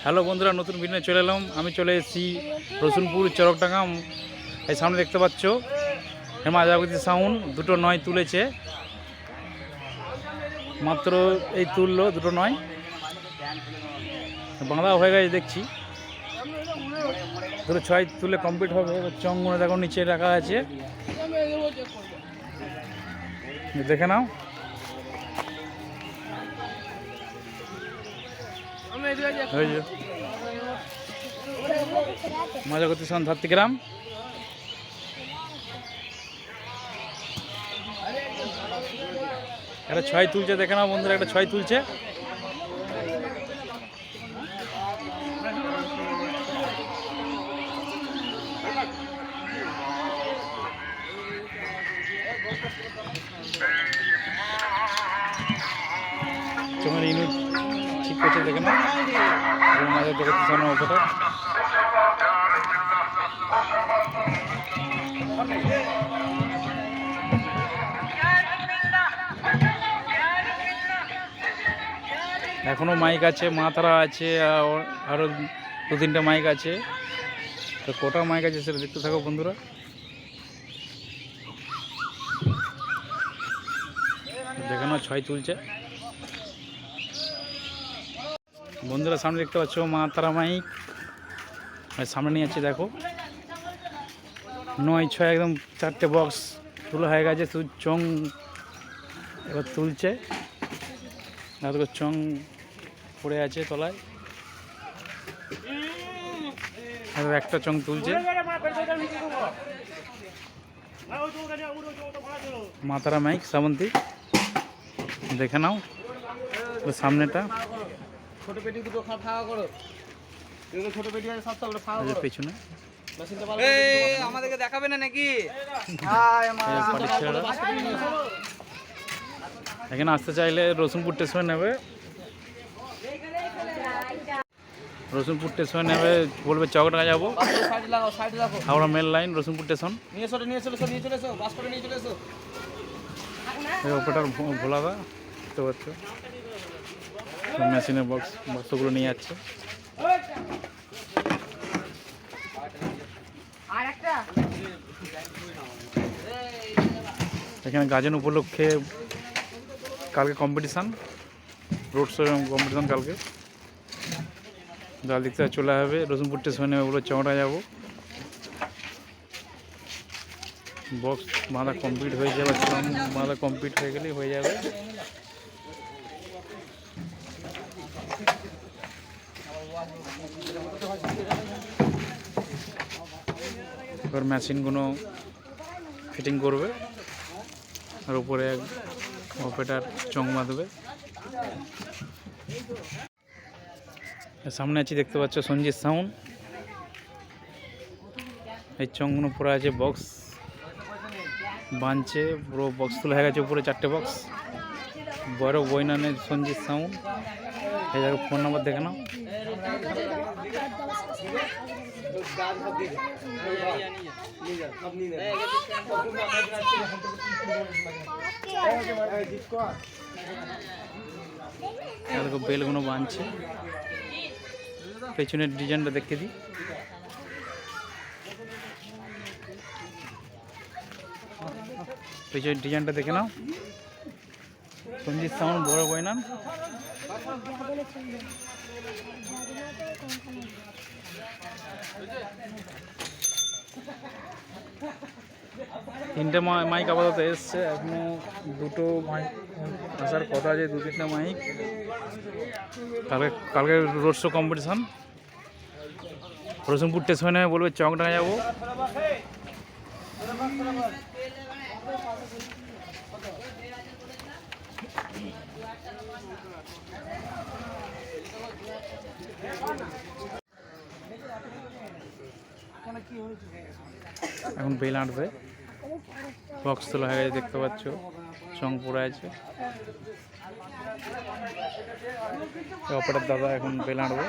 Hello বন্ধুরা, নতুন video চলে এলাম। আমি চলে এসেছি রসুলপুর চরকডাঙ্গা। এই সামনে দেখতে পাচ্ছ হেমা জাগতি সাউন্ড দুটো নয় তুলেছে, মাত্র এই তুললো দুটো নয়, বাঁধা হয়ে গেছে দেখছি। দুটো ছয় তুলে কমপ্লিট হবে। চংগুলো দেখো নিচে রাখা আছে, দেখে নাও। মজা করতে ধরতিগ্রাম একটা ছয় তুলছে, দেখে নাও বন্ধুরা, একটা ছয় তুলছে। তোমার ইউনিট ঠিক করছে, দেখে নাও। মজা করতে ওপরটা এখনো মাইক আছে, মাথারা আছে, আরো দু তিনটা মাইক আছে। তো কটা মাইক আছে সেটা দেখতে থাকো বন্ধুরা। দেখে নাও ছয় তুলছে বন্ধুরা। সামনে দেখতে পাচ্ছ মাতারা মাইক, সামনে নিয়ে যাচ্ছে দেখো। নয় ছয় একদম চারটে বক্স তোলা হয়ে গেছে। চং এবার তুলছে, চং পড়ে আছে তলায়, একটা চং তুলছে। মাতারা মাইক শ্রাবন্তী, দেখে নাও সামনেটা। ছোট পেটি দুটো ফাঁকা করো, ছোট পেটি আছে সব পেছনে আমাদেরকে দেখাবে না নাকি? এখানে আসতে চাইলে রসুনপুর স্টেশনে নেবে, রসুনপুর স্টেশনে নেবে, বলবে চকডাঙ্গা যাবো, Howrah mail line Rasunpur station. Operator ভোলাদা দেখতে পাচ্ছ, মেশিনের বক্সগুলো নিয়ে যাচ্ছে। এখানে গাজন উপলক্ষে কালকে কম্পিটিশান, রোড শো কম্পিটিশান কালকে। যার দিকটা চলে হবে রসুনপুর স্টেশনে, ওগুলো চকডাঙ্গা যাবো। বক্স বাঁধা কমপ্লিট হয়ে যাবে, বাঁধা কমপ্লিট হয়ে গেলেই হয়ে যাবে। এবার মেশিনগুলো ফিটিং করবে, আর উপরে অপারেটর চং বাঁধবে। সামনে আছি দেখতে পাচ্ছ সঞ্জিত সাউন্ড। এই চংগুলো পরে আছে, বক্স বাঁধছে, পুরো বক্স তোলা হয়ে গেছে উপরে চারটে বক্স। বড় বইনানের সঞ্জিত সাউন্ড। এই দেখো ফোন নাম্বার দেখে নাও। দেখো বেলগুলো বাঁধছে। পেছনের ডিজাইনটা দেখে দিই। পেছনের ডিজাইনটা দেখে নাও। সঞ্জিত সাউন্ড, বড় বইনান। তিনটে মাইক আপাতত এসছে, এখনো দুটো মাইক আসার কথা আছে, দু তিনটা মাইক। কালকে রোড শো কম্পিটিশান, রসুনপুর স্টেশনে বলবে চকডাঙ্গা যাবো। এখন বেল আঁটবে, বক্স তোলা হয়ে গেছে দেখতে পাচ্ছ, চং পড়ে আছে। অপারেটর দাদা এখন বেল আঁটবে।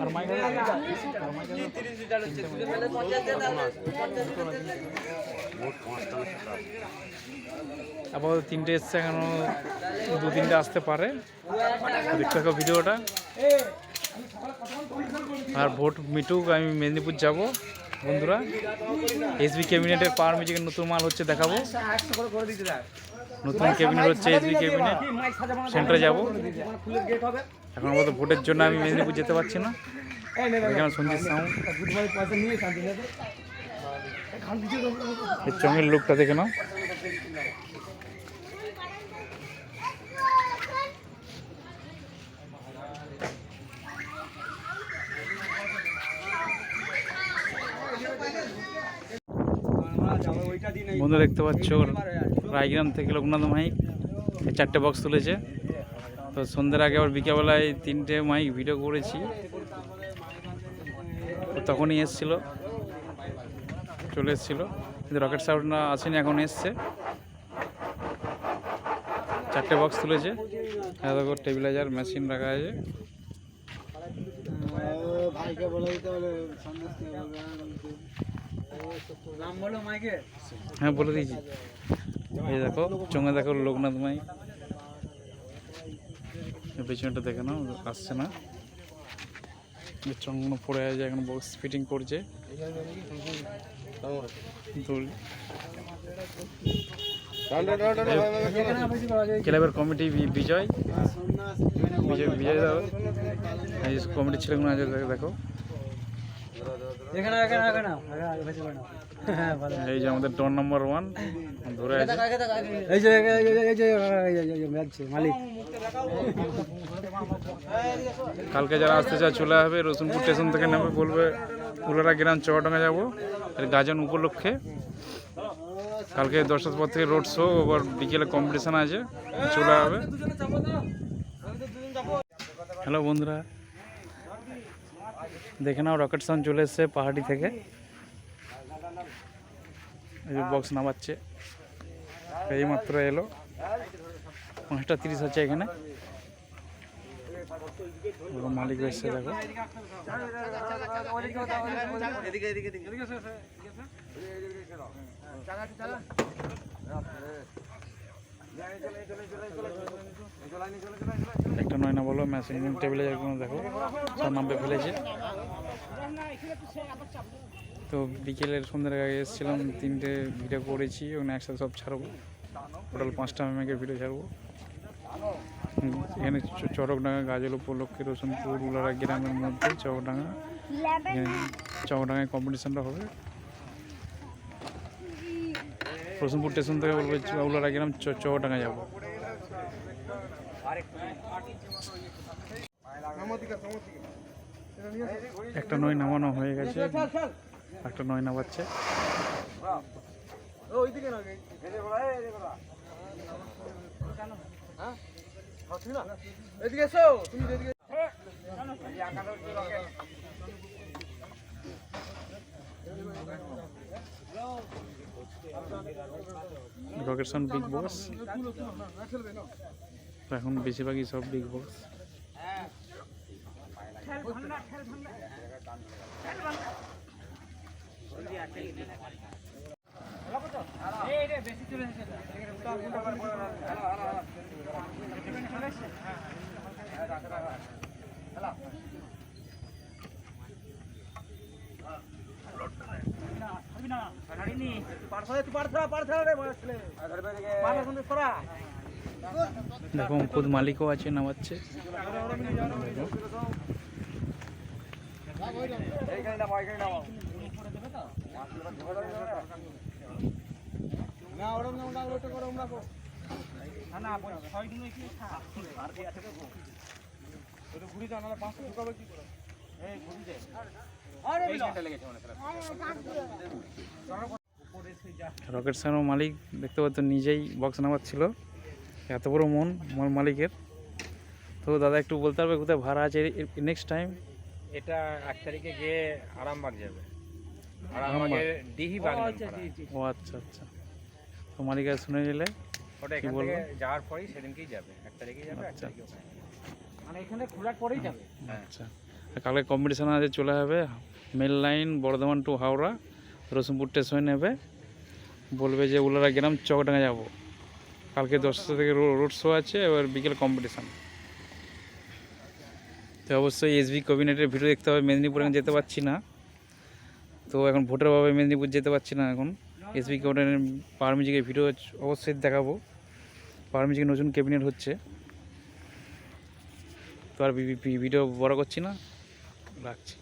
আর মাইক আপাতত 3টে এসছে, এখনো 2-3টে আসতে পারে। দেখতে থাকো ভিডিওটা। আর ভোট মিটুক, আমি মেদিনীপুর যাব বন্ধুরা। এসবি ক্যাবিনেটের পাওয়ার মিউজিকের নতুন মাল হচ্ছে, দেখাবো। নতুন ক্যাবিনেট হচ্ছে এসবি ক্যাবিনেট, সেন্টারে যাব। এখন আপাতত ভোটের জন্য আমি মেদিনীপুর যেতে পারছি না। এখানে সঞ্জিত সাউন্ড, চঙের লোকটা দেখে নাও। বন্ধু দেখতে পাচ্ছ, রায়গ্রাম থেকে লোকনাথ মাইক 4টে বক্স তুলেছে। তো সন্ধ্যের আগে আবার বিকেলবেলায় 3টে মাইক ভিডিও করেছি, তখনই এসছিল, চলে এসেছিলো। কিন্তু রকেট সাউন্ড আসেনি, এখন এসছে। 4টে বক্স তুলেছে। দেখো টেবিলাইজার মেশিন রাখা আছে। হ্যাঁ বলে দিয়েছি। এই দেখো চোঙে দেখো লোকনাথ মাইক, পেছনটা দেখে নাও, আসছে না। চঙ্গনো পড়ে আছে, এখন বক্স ফিটিং করছে। ক্লাবের কমিটি বিজয় দাও, কমিটির ছেলেগুলো আছে, দেখো। এই যে আমাদের ডন নাম্বার 1 ধরে আছে, মালিক। কালকে যারা আসতে চায় চলে আসবে, রসুনপুর স্টেশন থেকে নেমে বলবে উলারা গ্রাম চৌডাঙ্গা যাবো, গাজন উপলক্ষে। কালকে 10টার পর থেকে রোড শো, আবার বিকেলে কম্পিটিশান আছে, চলে আসবে। হ্যালো বন্ধুরা, দেখে নাও রকেট সাউন্ড চলে এসছে পাহাড়ি থেকে। এই যে বক্স নামাচ্ছে, এই মাত্র এলো। 5:30 হচ্ছে এখানে। মালিক এসছে, দেখো। একটা নয় না বলো, মেশিন টেবিলে দেখো সব নামবে ফেলেছে। তো বিকেলের সন্ধ্যার আগে এসেছিলাম, 3টে ভিডিও করেছি, ওখানে একসাথে সব ছাড়বো। টোটাল 5টা মেমেকের ভিডিও ছাড়বো। এখানে চরকডাঙ্গা গাজল উপলক্ষে রসুনপুর উলারা গ্রামের মধ্যে চরকডাঙ্গায় কম্পিটিশানটা হবে। রসুনপুর স্টেশন থেকে বলবে উলারা গ্রাম চরকডাঙ্গা যাবো। একটা নয় নামানো হয়ে গেছে, একটা নয় নামাচ্ছে। রকেট সাউন্ড বিগ বক্স, এখন বেশিরভাগই সব বিগ বক্স। দেখো খুদ মালিকও আছে, নামাচ্ছে। রকেট সাউন্ড মালিক দেখতে পাচ্ছ নিজেই বক্স নামাচ্ছিল। এত বড় মন আমার মালিকের। তো দাদা একটু বলতে পারবে কোথায় ভাড়া আছে নেক্সট টাইম? এটা 1 তারিখে গিয়ে আরামবাগ যাবে, আরামবাগের ডিহি বাগনান পাড়া। ও আচ্ছা আচ্ছা। তো মালিকের শুনে নিলে ওটা কি এখান বলবো? থেকে যাওয়ার পরেই সেদিনকেই যাবে, 1 তারিখে যাবে, 1 আচ্ছা। তারিখে ওখানে। মানে এখানে খোলার পরেই যাবে। আচ্ছা, কালকে কম্পিটিশান আছে, চলে যাবে mail line Bardhaman to Howrah, Rasunpur স্টেশনে নেবে, বলবে যে উলারা গ্রাম চকডাঙ্গা যাব। কালকে 10টা থেকে রোড শো আছে, এবার বিকেল কম্পিটিশান। তো অবশ্যই এসবি ক্যাবিনেটের ভিডিও দেখতে হবে। মেদিনীপুর এখন যেতে পারছি না, তো এখন ভোটের অভাবে মেদিনীপুর যেতে পারছি না। এখন এসবি ক্যাবিনেটের পাওয়ার মিউজিকের ভিডিও অবশ্যই দেখাবো। পাওয়ার মিউজিকের নতুন ক্যাবিনেট হচ্ছে, তো আর ভিডিও বড় করছি না, রাখছি।